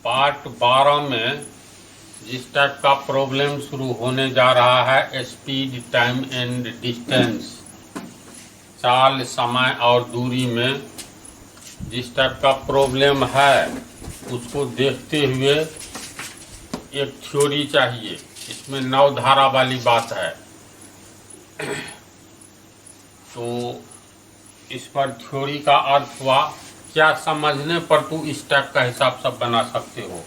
Part 12 में जिस type का प्रॉब्लम शुरू होने जा रहा है, स्पीड, टाइम एंड डिस्टेंस, चाल, समय और दूरी में जिस टाइप का प्रॉब्लम है उसको देखते हुए एक थ्योरी चाहिए। इसमें 9 धारा वाली बात है, तो इस पर थ्योरी का अर्थ हुआ क्या समझने पर तू इस टाइप का हिसाब सब बना सकते हो।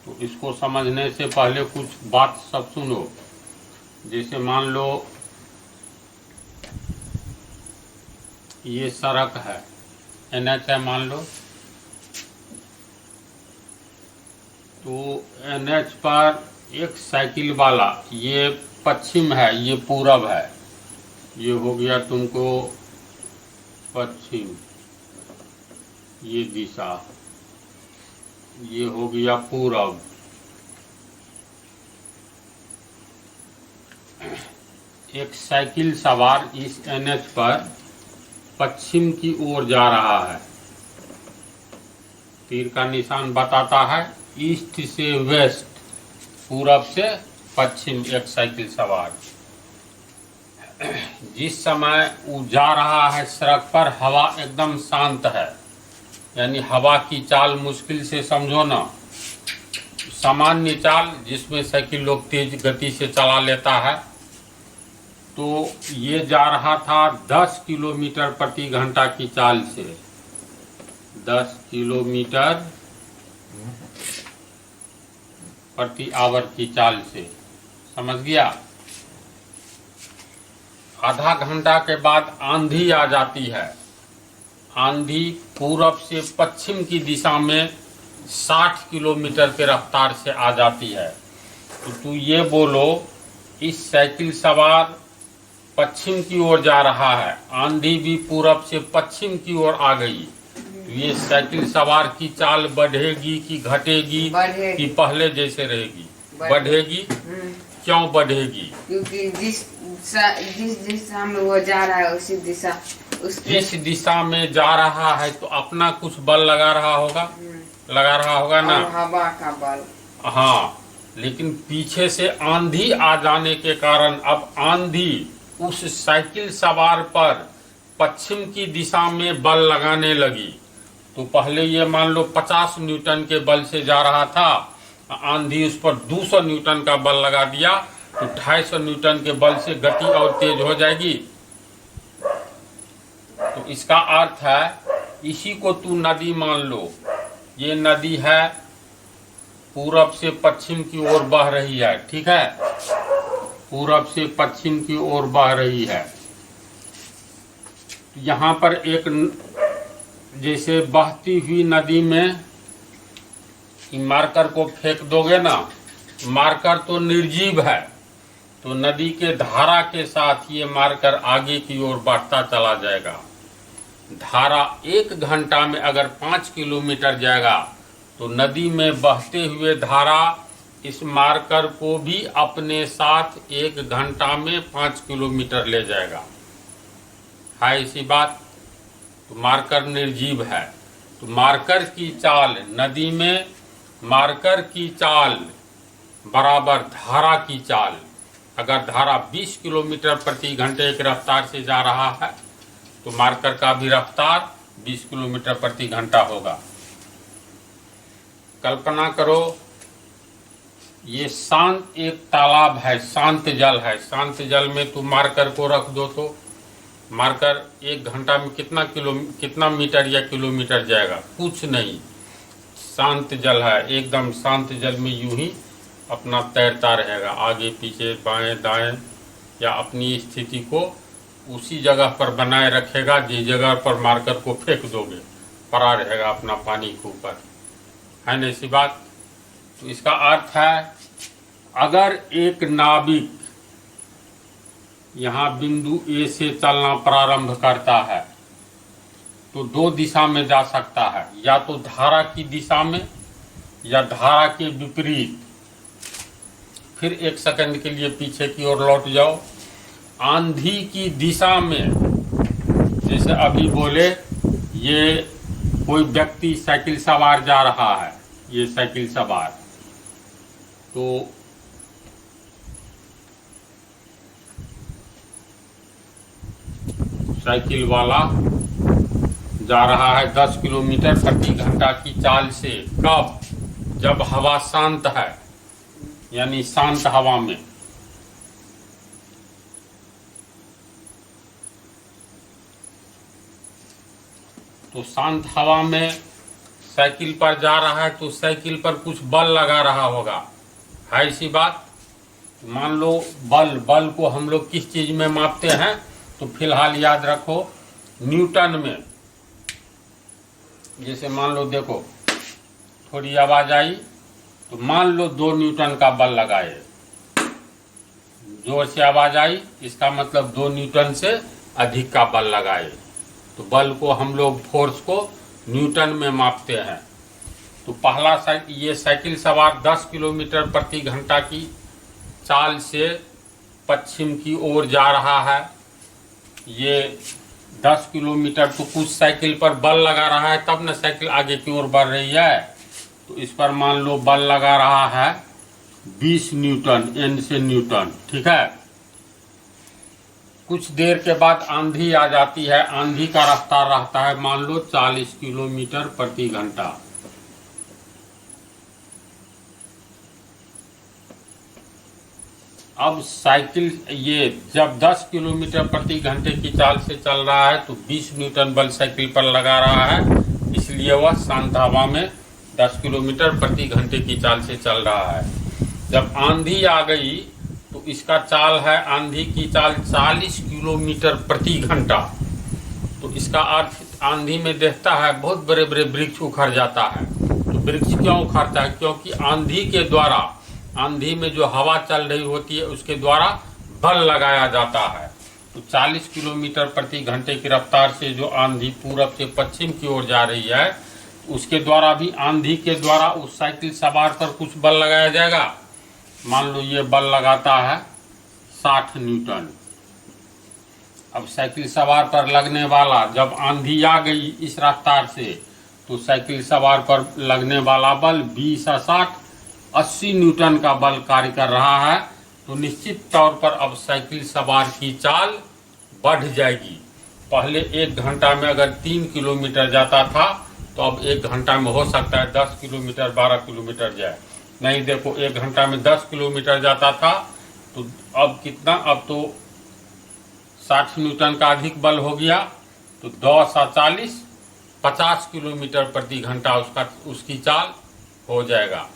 तो इसको समझने से पहले कुछ बात सब सुनो। जैसे मान लो ये सड़क है, NH है मान लो, तो NH पर एक साइकिल वाला, ये पश्चिम है, ये पूरब है, ये हो गया तुमको पश्चिम, ये दिशा, ये हो गया पूरब। एक साइकिल सवार इस NH पर पश्चिम की ओर जा रहा है। तीर का निशान बताता है ईस्ट से वेस्ट, पूरब से पश्चिम। एक साइकिल सवार जिस समय वो जा रहा है सड़क पर, हवा एकदम शांत है, यानी हवा की चाल मुश्किल से समझो ना, सामान्य चाल जिसमें साइकिल लोग तेज गति से चला लेता है। तो ये जा रहा था 10 किलोमीटर प्रति घंटा की चाल से, 10 किलोमीटर प्रति आवर की चाल से, समझ गया। आधा घंटा के बाद आंधी आ जाती है। आंधी पूरब से पश्चिम की दिशा में 60 किलोमीटर के रफ्तार से आ जाती है। तो तू ये बोलो, इस साइकिल सवार पश्चिम की ओर जा रहा है, आंधी भी पूरब से पश्चिम की ओर आ गई, तो ये साइकिल सवार की चाल बढ़ेगी कि घटेगी कि पहले जैसे रहेगी? बढ़ेगी। क्यों बढ़ेगी? क्योंकि जिस दिशा में वो जा रहा है उसी दिशा, जिस दिशा में जा रहा है तो अपना कुछ बल लगा रहा होगा, लगा रहा होगा ना, हवा का बल। हाँ, लेकिन पीछे से आंधी आ जाने के कारण अब आंधी उस साइकिल सवार पर पश्चिम की दिशा में बल लगाने लगी। तो पहले ये मान लो 50 न्यूटन के बल से जा रहा था, आंधी उस पर 200 न्यूटन का बल लगा दिया, तो 250 न्यूटन के बल से गति और तेज हो जाएगी। तो इसका अर्थ है, इसी को तू नदी मान लो। ये नदी है, पूरब से पश्चिम की ओर बह रही है, ठीक है, पूरब से पश्चिम की ओर बह रही है। यहाँ पर एक जैसे बहती हुई नदी में मार्कर को फेंक दोगे ना, मार्कर तो निर्जीव है, तो नदी के धारा के साथ ये मार्कर आगे की ओर बढ़ता चला जाएगा। धारा 1 घंटा में अगर 5 किलोमीटर जाएगा, तो नदी में बहते हुए धारा इस मार्कर को भी अपने साथ 1 घंटा में 5 किलोमीटर ले जाएगा। है इसी बात। तो मार्कर निर्जीव है, तो मार्कर की चाल नदी में, मार्कर की चाल बराबर धारा की चाल। अगर धारा 20 किलोमीटर प्रति घंटे की रफ्तार से जा रहा है, तो मार्कर का भी रफ्तार 20 किलोमीटर प्रति घंटा होगा। कल्पना करो, ये शांत एक तालाब है, शांत जल है। शांत जल में तू मार्कर को रख दो तो मार्कर 1 घंटा में कितना मीटर या किलोमीटर जाएगा? कुछ नहीं। शांत जल है, एकदम शांत जल में यूं ही अपना तैरता रहेगा, आगे पीछे बाएं दाएं, या अपनी स्थिति को उसी जगह पर बनाए रखेगा जिस जगह पर मार्कर को फेंक दोगे, पड़ा रहेगा अपना पानी के ऊपर। है ना ऐसी बात। तो इसका अर्थ है, अगर एक नाविक यहाँ बिंदु A से चलना प्रारंभ करता है, तो 2 दिशा में जा सकता है, या तो धारा की दिशा में या धारा के विपरीत। फिर 1 सेकंड के लिए पीछे की ओर लौट जाओ। आंधी की दिशा में, जैसे अभी बोले, ये कोई व्यक्ति साइकिल सवार जा रहा है, ये साइकिल सवार, तो साइकिल वाला जा रहा है 10 किलोमीटर प्रति घंटा की चाल से। कब? जब हवा शांत है, यानी शांत हवा में। तो शांत हवा में साइकिल पर जा रहा है तो साइकिल पर कुछ बल लगा रहा होगा, है इसी बात। मान लो बल को हम लोग किस चीज में मापते हैं, तो फिलहाल याद रखो न्यूटन में। जैसे मान लो, देखो थोड़ी आवाज आई तो मान लो 2 न्यूटन का बल लगाए, जोर से आवाज आई, इसका मतलब 2 न्यूटन से अधिक का बल लगाए। तो बल को हम लोग फोर्स को न्यूटन में मापते हैं। तो पहला ये साइकिल सवार 10 किलोमीटर प्रति घंटा की चाल से पश्चिम की ओर जा रहा है। ये 10 किलोमीटर, तो कुछ साइकिल पर बल लगा रहा है तब न साइकिल आगे की ओर बढ़ रही है। तो इस पर मान लो बल लगा रहा है 20 न्यूटन, एन से न्यूटन, ठीक है। कुछ देर के बाद आंधी आ जाती है, आंधी का रफ्तार रहता है मान लो 40 किलोमीटर प्रति घंटा। अब साइकिल ये जब 10 किलोमीटर प्रति घंटे की चाल से चल रहा है तो 20 न्यूटन बल साइकिल पर लगा रहा है, इसलिए वह शांत हवा में 10 किलोमीटर प्रति घंटे की चाल से चल रहा है। जब आंधी आ गई तो इसका चाल है, आंधी की चाल 40 किलोमीटर प्रति घंटा। तो इसका अर्थ आंधी में देखता है बहुत बड़े बड़े वृक्ष उखड़ जाता है। तो वृक्ष क्यों उखड़ता है? क्योंकि आंधी के द्वारा, आंधी में जो हवा चल रही होती है उसके द्वारा बल लगाया जाता है। तो 40 किलोमीटर प्रति घंटे की रफ्तार से जो आंधी पूरब से पश्चिम की ओर जा रही है, उसके द्वारा भी, आंधी के द्वारा उस साइकिल सवार पर कुछ बल लगाया जाएगा। मान लो ये बल लगाता है 60 न्यूटन। अब साइकिल सवार पर लगने वाला, जब आंधी आ गई इस रफ्तार से, तो साइकिल सवार पर लगने वाला बल 20 और 60 80 न्यूटन का बल कार्य कर रहा है। तो निश्चित तौर पर अब साइकिल सवार की चाल बढ़ जाएगी। पहले 1 घंटा में अगर 3 किलोमीटर जाता था तो अब 1 घंटा में हो सकता है 10 किलोमीटर 12 किलोमीटर जाए। नहीं, देखो 1 घंटा में 10 किलोमीटर जाता था तो अब कितना, अब तो 60 न्यूटन का अधिक बल हो गया। तो 10 और 40 50 किलोमीटर प्रति घंटा उसकी चाल हो जाएगा।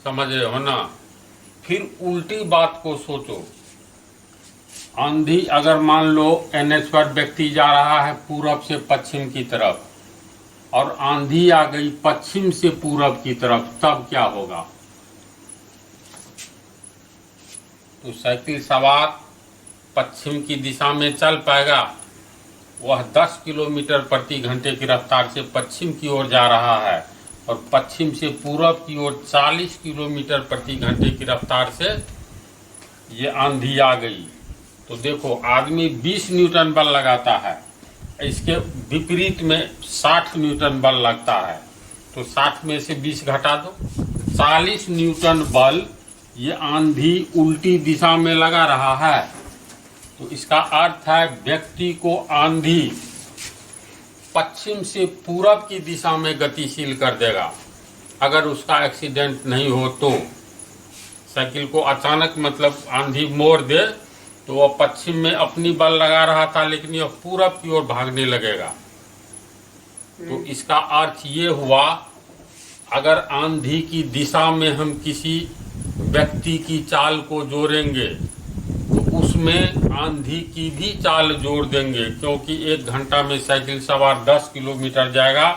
समझ रहे हो ना। फिर उल्टी बात को सोचो, आंधी अगर मान लो NH पर व्यक्ति जा रहा है पूरब से पश्चिम की तरफ और आंधी आ गई पश्चिम से पूरब की तरफ, तब क्या होगा? तो साइकिल सवार पश्चिम की दिशा में चल पाएगा। वह 10 किलोमीटर प्रति घंटे की रफ्तार से पश्चिम की ओर जा रहा है और पश्चिम से पूरब की ओर 40 किलोमीटर प्रति घंटे की रफ्तार से ये आंधी आ गई। तो देखो आदमी 20 न्यूटन बल लगाता है, इसके विपरीत में 60 न्यूटन बल लगता है। तो 60 में से 20 घटा दो, 40 न्यूटन बल ये आंधी उल्टी दिशा में लगा रहा है। तो इसका अर्थ है व्यक्ति को आंधी पश्चिम से पूरब की दिशा में गतिशील कर देगा। अगर उसका एक्सीडेंट नहीं हो तो साइकिल को अचानक मतलब आंधी मोड़ दे तो वह पश्चिम में अपनी बल लगा रहा था लेकिन यह पूरब की ओर भागने लगेगा। तो इसका अर्थ ये हुआ, अगर आंधी की दिशा में हम किसी व्यक्ति की चाल को जोड़ेंगे तो उसमें आंधी की भी चाल जोड़ देंगे, क्योंकि 1 घंटा में साइकिल सवार 10 किलोमीटर जाएगा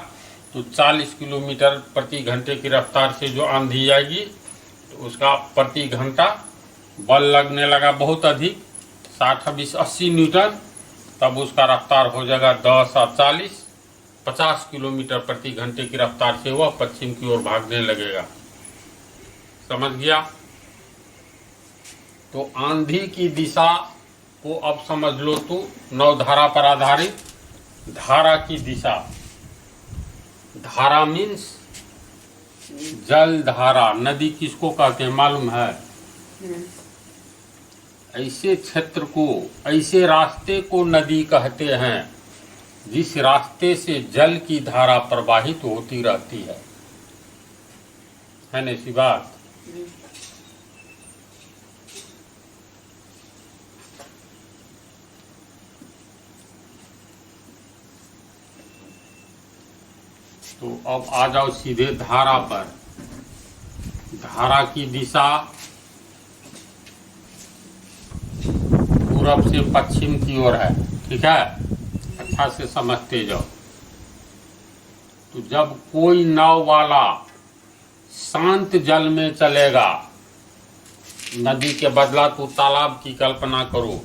तो 40 किलोमीटर प्रति घंटे की रफ्तार से जो आंधी आएगी तो उसका प्रति घंटा बल लगने लगा बहुत अधिक, 60 20 80 न्यूटन। तब उसका रफ्तार हो जाएगा 10 और 40 50 किलोमीटर प्रति घंटे की रफ्तार से वह पश्चिम की ओर भागने लगेगा। समझ गया? तो आंधी की दिशा को अब समझ लो तो नौधारा पर आधारित धारा की दिशा। धारा मीन्स जल धारा। नदी किसको कहते हैं मालूम है? ऐसे क्षेत्र को, ऐसे रास्ते को नदी कहते हैं जिस रास्ते से जल की धारा प्रवाहित होती रहती है ना ऐसी बात? तो अब आ जाओ सीधे धारा पर। धारा की दिशा पूरब से पश्चिम की ओर है, ठीक है? अच्छा से समझते जाओ। तो जब कोई नाव वाला शांत जल में चलेगा, नदी के बदला तो तालाब की कल्पना करो,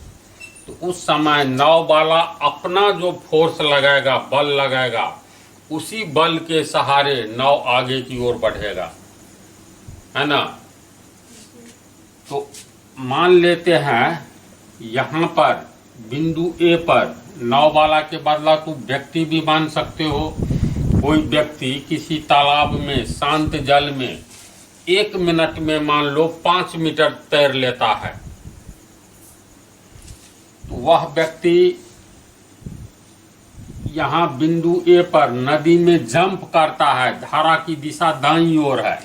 तो उस समय नाव वाला अपना जो फोर्स लगाएगा, बल लगाएगा, उसी बल के सहारे नाव आगे की ओर बढ़ेगा, है ना? तो मान लेते हैं यहाँ पर बिंदु ए पर नाव वाला के बदला तो व्यक्ति भी मान सकते हो। कोई व्यक्ति किसी तालाब में शांत जल में 1 मिनट में मान लो 5 मीटर तैर लेता है, तो वह व्यक्ति यहाँ बिंदु ए पर नदी में जंप करता है। धारा की दिशा दाईं ओर है,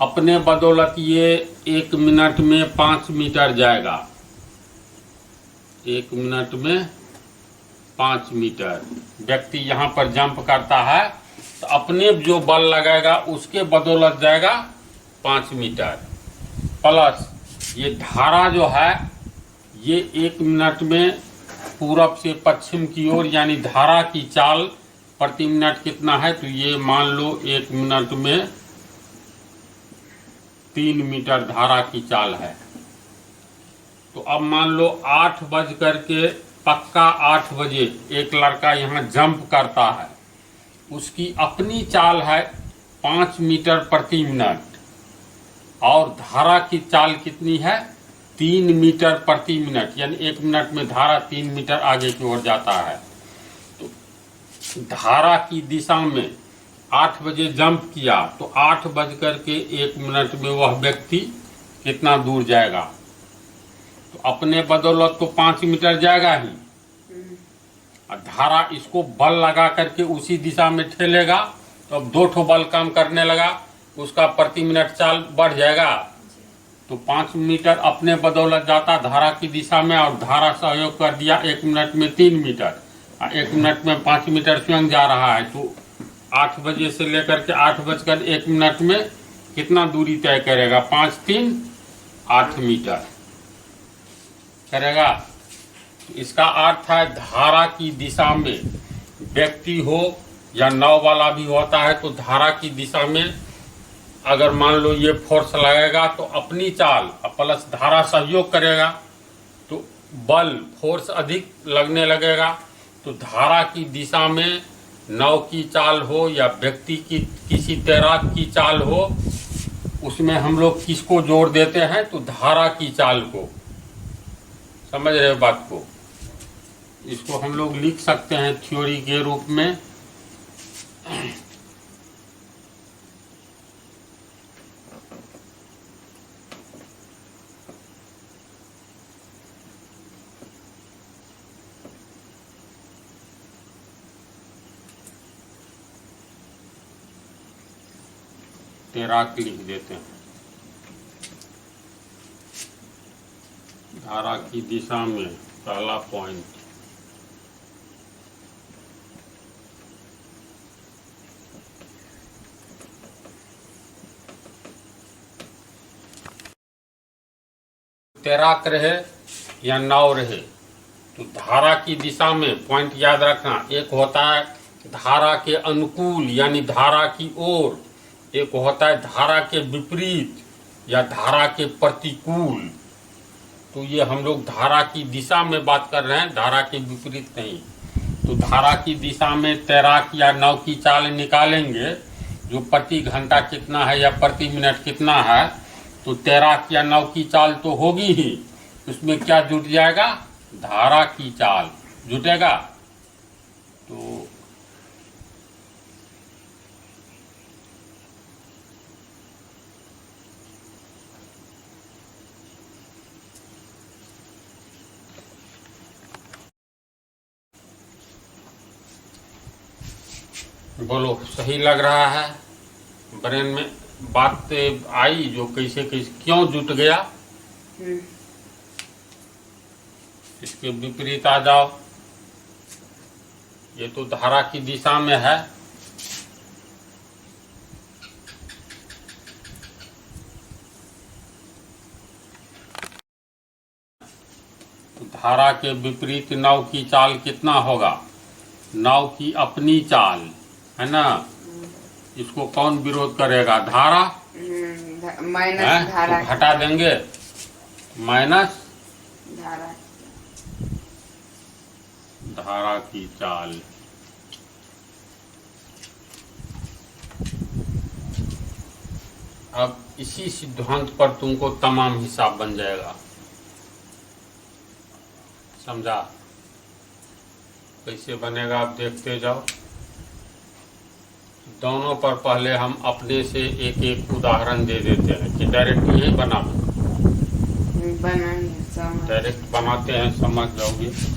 अपने बदौलत ये 1 मिनट में 5 मीटर जाएगा। 1 मिनट में 5 मीटर व्यक्ति यहाँ पर जंप करता है, तो अपने जो बल लगाएगा उसके बदौलत जाएगा 5 मीटर। प्लस ये धारा जो है ये 1 मिनट में पूरब से पश्चिम की ओर, यानी धारा की चाल प्रति मिनट कितना है? तो ये मान लो 1 मिनट में 3 मीटर धारा की चाल है। तो अब मान लो 8 बज करके पक्का 8 बजे एक लड़का यहाँ जंप करता है, उसकी अपनी चाल है 5 मीटर प्रति मिनट, और धारा की चाल कितनी है? 3 मीटर प्रति मिनट, यानी 1 मिनट में धारा 3 मीटर आगे की ओर जाता है। तो धारा की दिशा में 8 बजे जंप किया तो 8 बज करके 1 मिनट में वह व्यक्ति कितना दूर जाएगा? तो अपने बदौलत तो 5 मीटर जाएगा ही, और धारा इसको बल लगा करके उसी दिशा में ठेलेगा, तो अब 2 ठो बल काम करने लगा, उसका प्रति मिनट चाल बढ़ जाएगा। तो 5 मीटर अपने बदौलत जाता धारा की दिशा में, और धारा सहयोग कर दिया 1 मिनट में 3 मीटर, और 1 मिनट में 5 मीटर स्वयं जा रहा है। तो 8 बजे से लेकर के 8 बजकर 1 मिनट में कितना दूरी तय करेगा? 5 3 8 मीटर करेगा। इसका अर्थ है धारा की दिशा में व्यक्ति हो या नाव वाला भी होता है, तो धारा की दिशा में अगर मान लो ये फोर्स लगेगा तो अपनी चाल प्लस धारा सहयोग करेगा, तो बल फोर्स अधिक लगने लगेगा। तो धारा की दिशा में नाव की चाल हो या व्यक्ति की किसी तैराक की चाल हो, उसमें हम लोग किसको जोड़ देते हैं? तो धारा की चाल को। समझ रहे हो बात को? इसको हम लोग लिख सकते हैं थ्योरी के रूप में। तैराक लिख देते हैं। धारा की दिशा में पहला पॉइंट, तैराक रहे या नाव रहे, तो धारा की दिशा में पॉइंट याद रखना, एक होता है धारा के अनुकूल यानी धारा की ओर, एक होता है धारा के विपरीत या धारा के प्रतिकूल। तो ये हम लोग धारा की दिशा में बात कर रहे हैं, धारा के विपरीत नहीं। तो धारा की दिशा में तैराक या नाव की चाल निकालेंगे, जो प्रति घंटा कितना है या प्रति मिनट कितना है, तो तैराक या नाव की चाल तो होगी ही, उसमें क्या जुट जाएगा? धारा की चाल जुटेगा। तो बोलो, सही लग रहा है? ब्रेन में बात आई जो कैसे कैसे क्यों जुट गया? इसके विपरीत आ जाओ। ये तो धारा की दिशा में है। तो धारा के विपरीत नाव की चाल कितना होगा? नाव की अपनी चाल है ना, इसको कौन विरोध करेगा? धारा। माइनस धारा, तो घटा देंगे माइनस धारा, धारा की चाल। अब इसी सिद्धांत पर तुमको तमाम हिसाब बन जाएगा। समझा? कैसे बनेगा आप देखते जाओ। दोनों पर पहले हम अपने से एक एक उदाहरण दे देते हैं कि डायरेक्ट यही बनाएंगे, डायरेक्ट बनाते हैं, समझ जाओगे।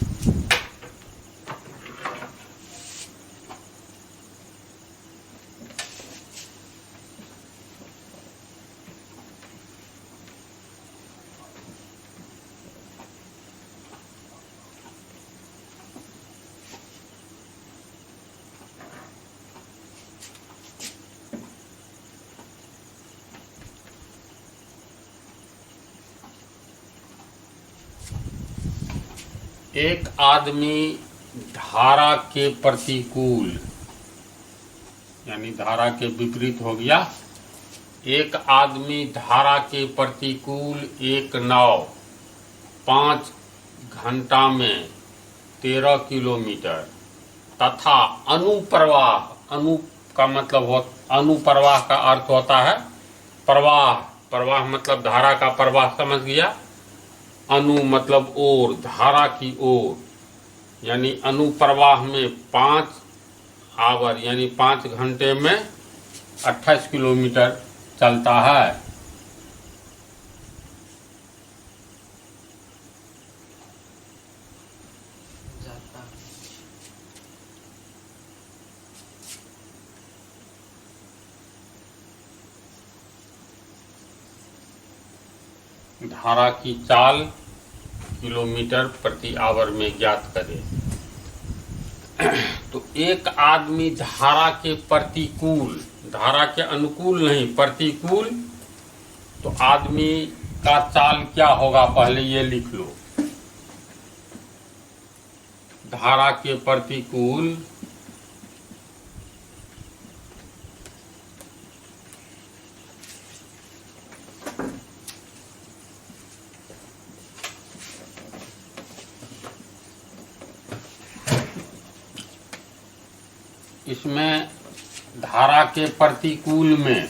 एक आदमी धारा के प्रतिकूल, यानी धारा के विपरीत हो गया। एक आदमी धारा के प्रतिकूल एक नाव 5 घंटा में 13 किलोमीटर तथा अनुप्रवाह, अनु का मतलब हो, अनुप्रवाह का अर्थ होता है प्रवाह, प्रवाह मतलब धारा का प्रवाह, समझ गया। अनु मतलब ओर, धारा की ओर, यानी अनुप्रवाह में 5 आवर यानी 5 घंटे में 28 किलोमीटर चलता है। धारा की चाल किलोमीटर प्रति आवर में ज्ञात करें। तो एक आदमी धारा के प्रतिकूल, धारा के अनुकूल नहीं, प्रतिकूल, तो आदमी का चाल क्या होगा पहले ये लिख लो। धारा के प्रतिकूल इसमें धारा के प्रतिकूल में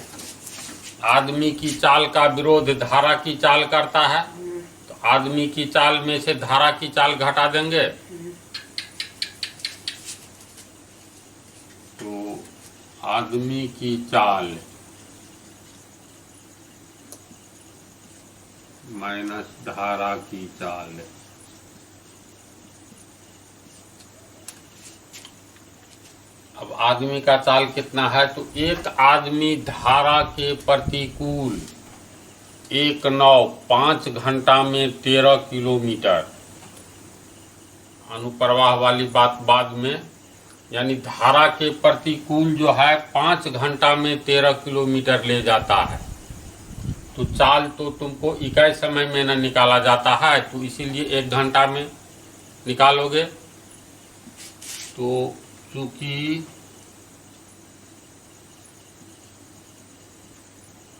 आदमी की चाल का विरोध धारा की चाल करता है, तो आदमी की चाल में से धारा की चाल घटा देंगे। तो आदमी की चाल माइनस धारा की चाल, अब आदमी का चाल कितना है? तो एक आदमी धारा के प्रतिकूल एक नाव 5 घंटा में 13 किलोमीटर, अनुप्रवाह वाली बात बाद में, यानी धारा के प्रतिकूल जो है 5 घंटा में 13 किलोमीटर ले जाता है। तो चाल तो तुमको इकाई समय में न निकाला जाता है, तो इसीलिए 1 घंटा में निकालोगे। तो चूंकि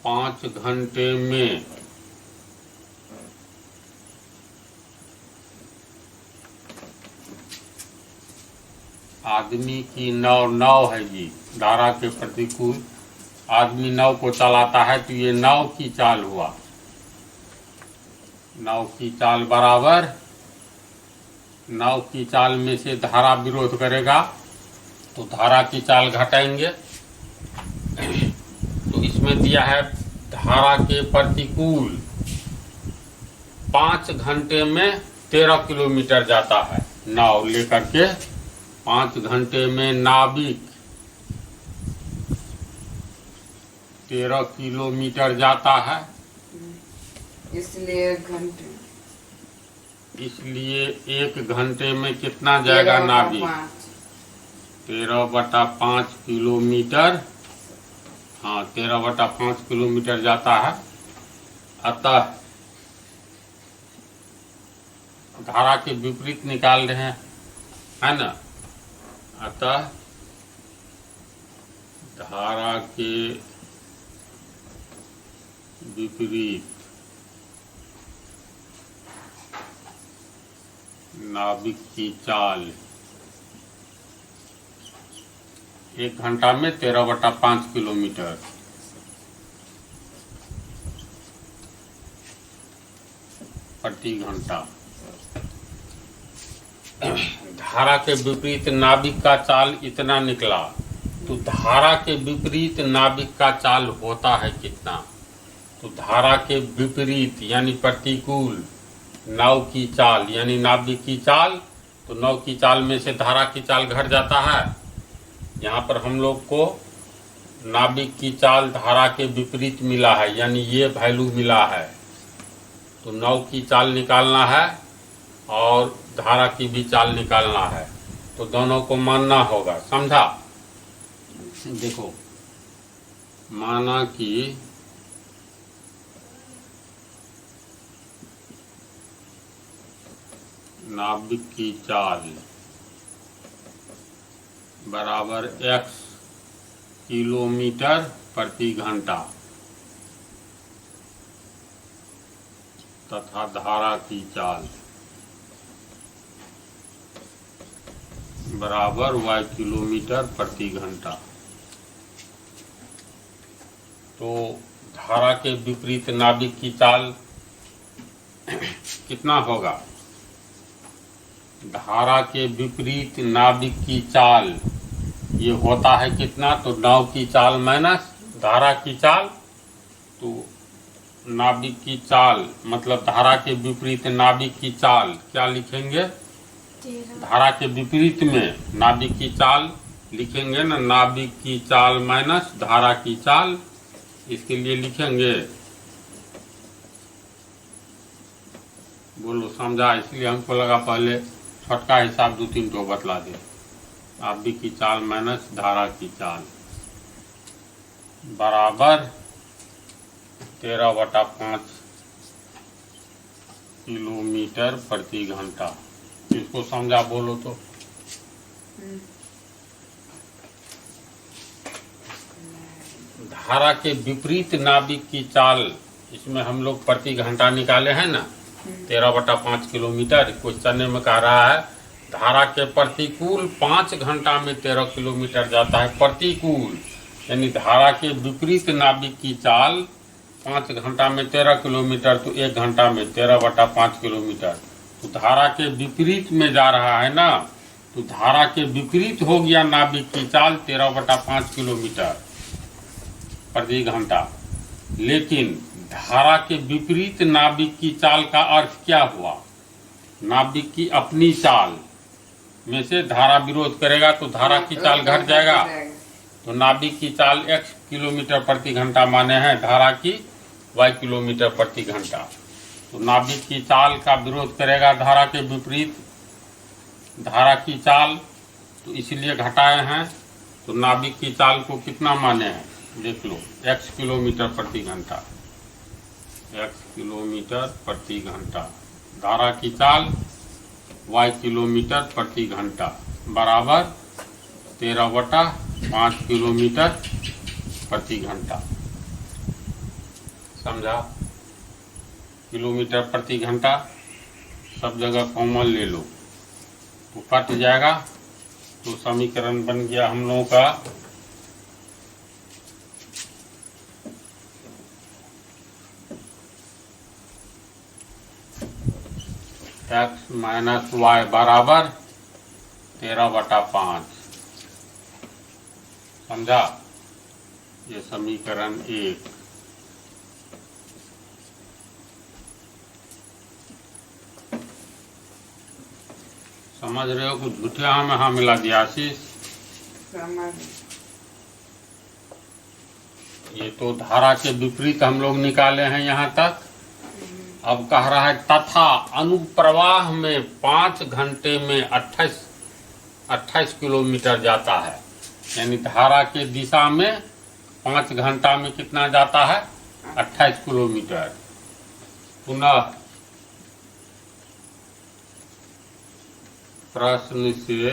5 घंटे में आदमी की नाव है जी, धारा के प्रतिकूल आदमी नाव को चलाता है, तो ये नाव की चाल हुआ। नाव की चाल बराबर, नाव की चाल में से धारा विरोध करेगा, तो धारा की चाल घटाएंगे। तो इसमें दिया है धारा के प्रतिकूल 5 घंटे में 13 किलोमीटर जाता है नाव लेकर के। 5 घंटे में नाविक 13 किलोमीटर जाता है, इसलिए 1 घंटे इसलिए 1 घंटे में कितना जाएगा नाभिक? 13/5 किलोमीटर। हाँ, 13/5 किलोमीटर जाता है। अतः धारा के विपरीत निकाल रहे हैं, है ना? अतः धारा के विपरीत नाभिक की चाल 1 घंटा में 13/5 किलोमीटर। प्रति घंटा। धारा के विपरीत नाभिक का चाल इतना निकला, तो धारा के विपरीत नाभिक का चाल होता है कितना? तो धारा के विपरीत यानी प्रतिकूल नाव की चाल यानी नाभिक की चाल, तो नाव की चाल में से धारा की चाल घट जाता है। यहाँ पर हम लोग को नाभिक की चाल धारा के विपरीत मिला है, यानी ये वैल्यू मिला है। तो नाव की चाल निकालना है और धारा की भी चाल निकालना है, तो दोनों को मानना होगा। समझा? देखो, माना कि नाभिक की चाल बराबर x किलोमीटर प्रति घंटा तथा धारा की चाल बराबर y किलोमीटर प्रति घंटा। तो धारा के विपरीत नाभिक की चाल कितना होगा? धारा के विपरीत नाभिक की चाल ये होता है कितना? तो नाव की चाल माइनस धारा की चाल। तो नाभिक की चाल मतलब धारा के विपरीत नाभिक की चाल क्या लिखेंगे? धारा के विपरीत में नाभिक की चाल लिखेंगे ना, नाभिक की चाल माइनस धारा की चाल। इसके लिए लिखेंगे, बोलो समझा? इसलिए हमको लगा पहले छोटका हिसाब 2-3 ठो बतला दे। नाभिक की चाल माइनस धारा की चाल बराबर 13/5 किलोमीटर प्रति घंटा। इसको समझा? बोलो तो। धारा के विपरीत नाभिक की चाल, इसमें हम लोग प्रति घंटा निकाले हैं ना, 13/5 किलोमीटर। क्वेश्चन में कह रहा है धारा के प्रतिकूल 5 घंटा में 13 किलोमीटर जाता है। प्रतिकूल यानी धारा के विपरीत नाभिक की चाल 5 घंटा में 13 किलोमीटर, तो 1 घंटा में 13/5 किलोमीटर। तो धारा के विपरीत में जा रहा है ना, तो धारा के विपरीत हो गया नाभिक की चाल 13/5 किलोमीटर प्रति घंटा। लेकिन धारा के विपरीत नाभिक की चाल का अर्थ क्या हुआ? नाभिक की अपनी चाल में से धारा विरोध करेगा तो धारा की चाल घट जाएगा। तो नाभिक की चाल x किलोमीटर प्रति घंटा माने हैं, धारा की y किलोमीटर प्रति घंटा। तो नाभिक की चाल का विरोध करेगा धारा के विपरीत धारा की चाल, तो इसलिए घटाए हैं। तो नाभिक की चाल को कितना माने हैं? देख लो, x किलोमीटर प्रति घंटा, x किलोमीटर प्रति घंटा। धारा की चाल y किलोमीटर प्रति घंटा बराबर 13/5 किलोमीटर प्रति घंटा। समझा? किलोमीटर प्रति घंटा सब जगह कॉमन ले लो तो कट जाएगा। तो समीकरण बन गया हम लोगों का x माइनस वाई बराबर 13/5। समझा? ये समीकरण 1। समझ रहे हो? कुछ झूठे हाँ में हाँ मिला दिया आशीष। ये तो धारा के विपरीत हम लोग निकाले हैं यहाँ तक। अब कह रहा है तथा अनुप्रवाह में 5 घंटे में 28 किलोमीटर जाता है, यानी धारा के दिशा में 5 घंटा में कितना जाता है? 28 किलोमीटर। पुनः प्रश्न से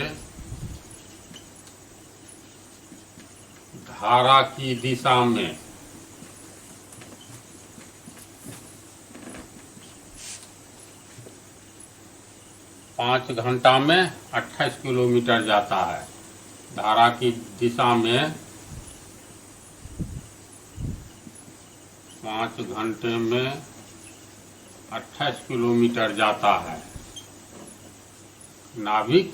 धारा की दिशा में 5 घंटा में 28 किलोमीटर जाता है। धारा की दिशा में 5 घंटे में 28 किलोमीटर जाता है। नाभिक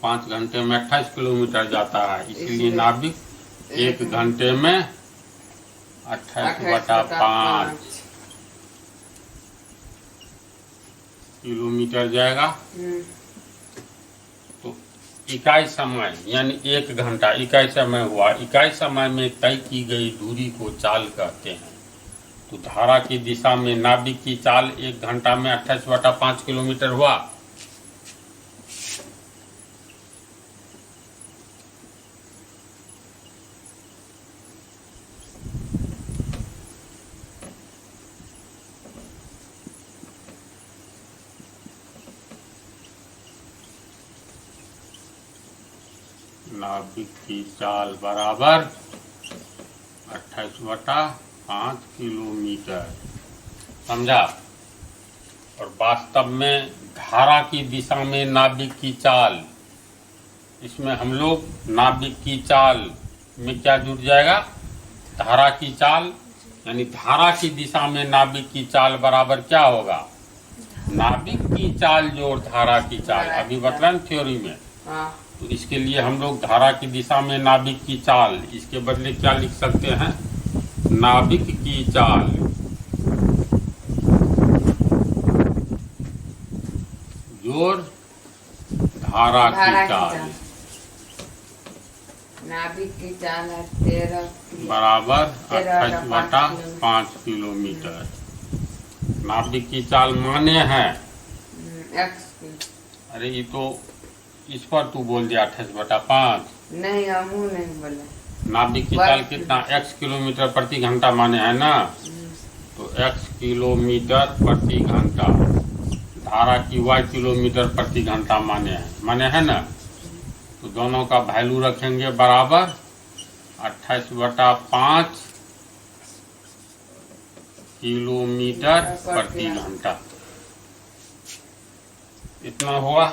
5 घंटे में 28 किलोमीटर जाता है, इसलिए नाभिक 1 घंटे में 28/5 किलोमीटर जाएगा। तो इकाई समय यानी 1 घंटा इकाई समय हुआ। इकाई समय में तय की गई दूरी को चाल कहते हैं। तो धारा की दिशा में नाभिक की चाल 1 घंटा में 28/5 किलोमीटर हुआ। नाभिक की चाल बराबर 28/5 किलोमीटर। समझा? और वास्तव में धारा की दिशा में नाभिक की चाल, इसमें हम लोग नाभिक की चाल में क्या जुड़ जाएगा? धारा की चाल, यानी धारा की दिशा में नाभिक की चाल बराबर क्या होगा? नाभिक की चाल जोड़ धारा की चाल। अभी बतला थ्योरी में। तो इसके लिए हम लोग धारा की दिशा में नाभिक की चाल, इसके बदले क्या लिख सकते हैं? नाभिक की चाल जोड़ धारा की चाल नाभिक की चाल है 13 बराबर 28/5 किलोमीटर। नाभिक की चाल माने हैं x की। अरे ये तो इस पर तू बोल दिया 28/5। नहीं, हमू नहीं बोला। नाभिक की चाल कितना? x किलोमीटर प्रति घंटा माने है ना। तो x किलोमीटर प्रति घंटा, धारा की y किलोमीटर प्रति घंटा माने है ना। तो दोनों का वैल्यू रखेंगे बराबर 28/5 किलोमीटर प्रति घंटा। इतना हुआ।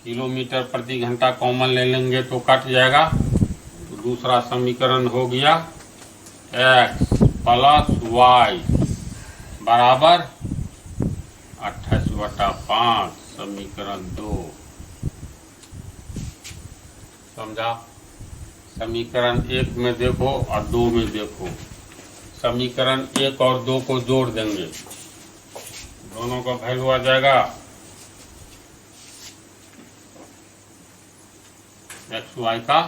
किलोमीटर प्रति घंटा कॉमन ले लेंगे तो कट जाएगा। तो दूसरा समीकरण हो गया x + y बराबर 28/5, समीकरण 2। समझा? समीकरण 1 में देखो और 2 में देखो। समीकरण 1 और 2 को जोड़ देंगे, दोनों का वैल्यू आ जाएगा xy का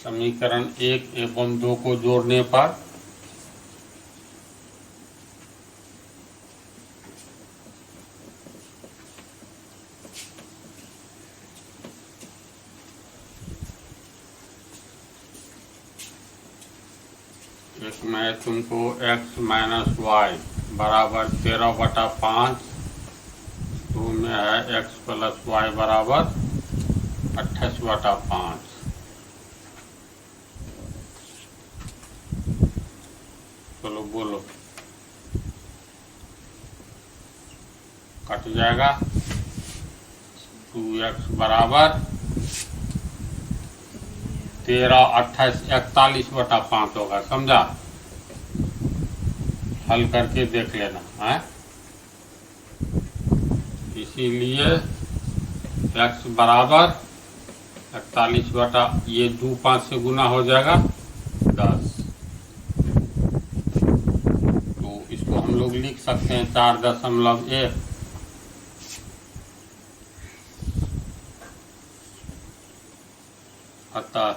समीकरण 1 एवं 2 को जोड़ने पर एक में तुमको x - y बराबर 13/5, 2 में है x + y बराबर 28/5। चलो बोलो, कट जाएगा। 2x बराबर 13, 28, 41/5 होगा। समझा? हल करके देख लेना है। इसीलिए x बराबर 41 ये 2 5 से गुना हो जाएगा 10। तो इसको हम लोग सकते हैं 4.1। अतः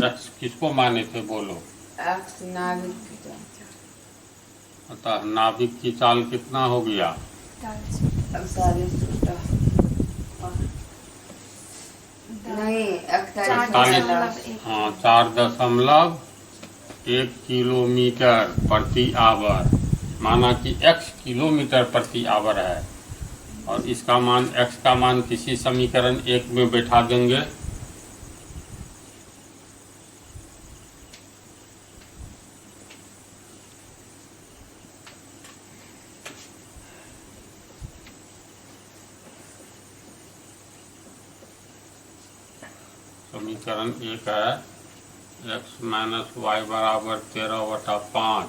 x किसको माने थे बोलो? एक्स नाभिक की चाल। अतः नाभिक की चाल कितना हो गया? 48 नहीं 48। हाँ 4.1 किलोमीटर प्रति आवर, माना कि x किलोमीटर प्रति आवर है। और इसका मान x का मान किसी समीकरण 1 में बैठा देंगे। समीकरण 1 है x माइनस वाई बराबर 13/5।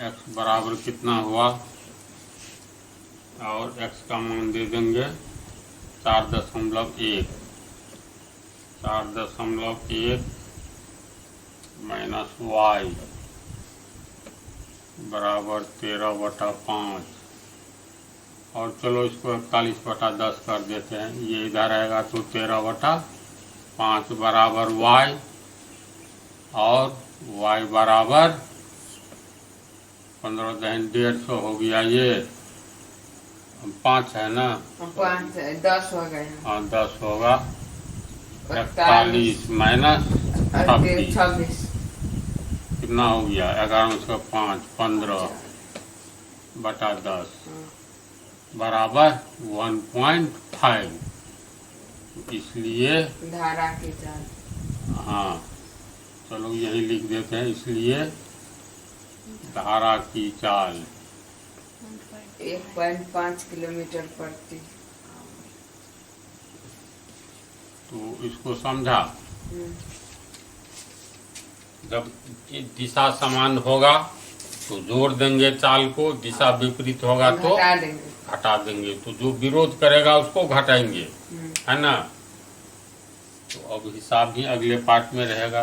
x बराबर कितना हुआ? और x का मान दे देंगे 4.1। 4.1 माइनस वाई बराबर 13/5। और चलो इसको 41/10 कर देते हैं। ये इधर आएगा तो 13/5 बराबर y, और y बराबर 15-150 हो गया। ये 5 है ना, 10 हो गए। हाँ 10 होगा। 41 माइनस 26 कितना हो गया? 1105 15/10 बराबर 1.5। इसलिए धारा की चाल। हाँ चलो यही लिख देते हैं। इसलिए धारा की चाल 1.5 किलोमीटर प्रति। तो इसको समझा। जब दिशा समान होगा तो जोड़ देंगे चाल को, दिशा विपरीत होगा तो घटा देंगे। तो जो विरोध करेगा उसको घटाएंगे, है ना। तो अब हिसाब ही अगले पार्ट में रहेगा।